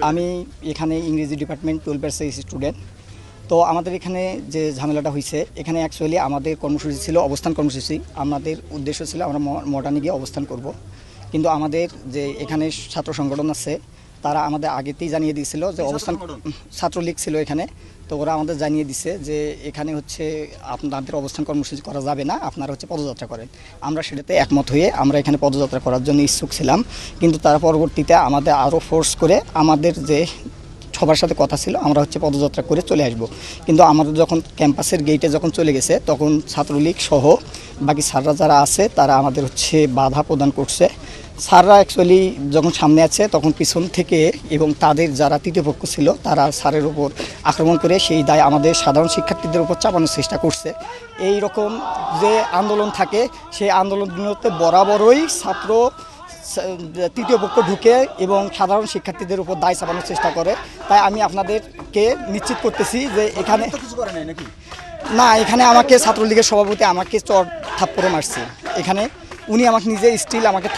আমি এখানে ইংরেজি ডিপার্টমেন্ট 12 ব্যাচের স্টুডেন্ট। তো আমাদের এখানে যে ঝামেলাটা হয়েছে, এখানে অ্যাকচুয়ালি আমাদের কর্মসূচি ছিল অবস্থান কর্মসূচি। আমাদের উদ্দেশ্য ছিল আমরা মডার্নে গিয়ে অবস্থান করব, কিন্তু আমাদের যে এখানে ছাত্র সংগঠন আছে তারা আমাদের আগেতেই জানিয়ে দিয়েছিল যে অবস্থান, ছাত্রলীগ ছিল এখানে। তো ওরা আমাদের জানিয়ে দিছে যে এখানে হচ্ছে আপনাদের অবস্থান কর্মসূচি করা যাবে না, আপনারা হচ্ছে পদযাত্রা করেন। আমরা সেটাতে একমত হয়ে আমরা এখানে পদযাত্রা করার জন্য ইচ্ছুক ছিলাম, কিন্তু তার পরবর্তীতে আমাদের আরও ফোর্স করে আমাদের যে সবার সাথে কথা ছিল আমরা হচ্ছে পদযাত্রা করে চলে আসব। কিন্তু আমাদের যখন ক্যাম্পাসের গেটে যখন চলে গেছে তখন ছাত্রলীগ সহ বাকি স্যাররা যারা আছে তারা আমাদের হচ্ছে বাধা প্রদান করছে। স্যাররা অ্যাকচুয়ালি যখন সামনে আছে তখন পিছন থেকে এবং তাদের যারা তৃতীয় পক্ষ ছিল তারা স্যারের উপর আক্রমণ করে সেই দায় আমাদের সাধারণ শিক্ষার্থীদের উপর চাপানোর চেষ্টা করছে। এই রকম যে আন্দোলন থাকে সেই আন্দোলনগুলোতে বরাবরই ছাত্র তৃতীয় পক্ষ ঢুকে এবং সাধারণ শিক্ষার্থীদের উপর দায় চাপানোর চেষ্টা করে। তাই আমি আপনাদেরকে নিশ্চিত করতেছি যে এখানে না, এখানে আমাকে ছাত্রলীগের সভাপতি আমাকে চর থাপ্পড়ে মারছে। এখানে উনি আমাকে নিজে স্টিল আমাকে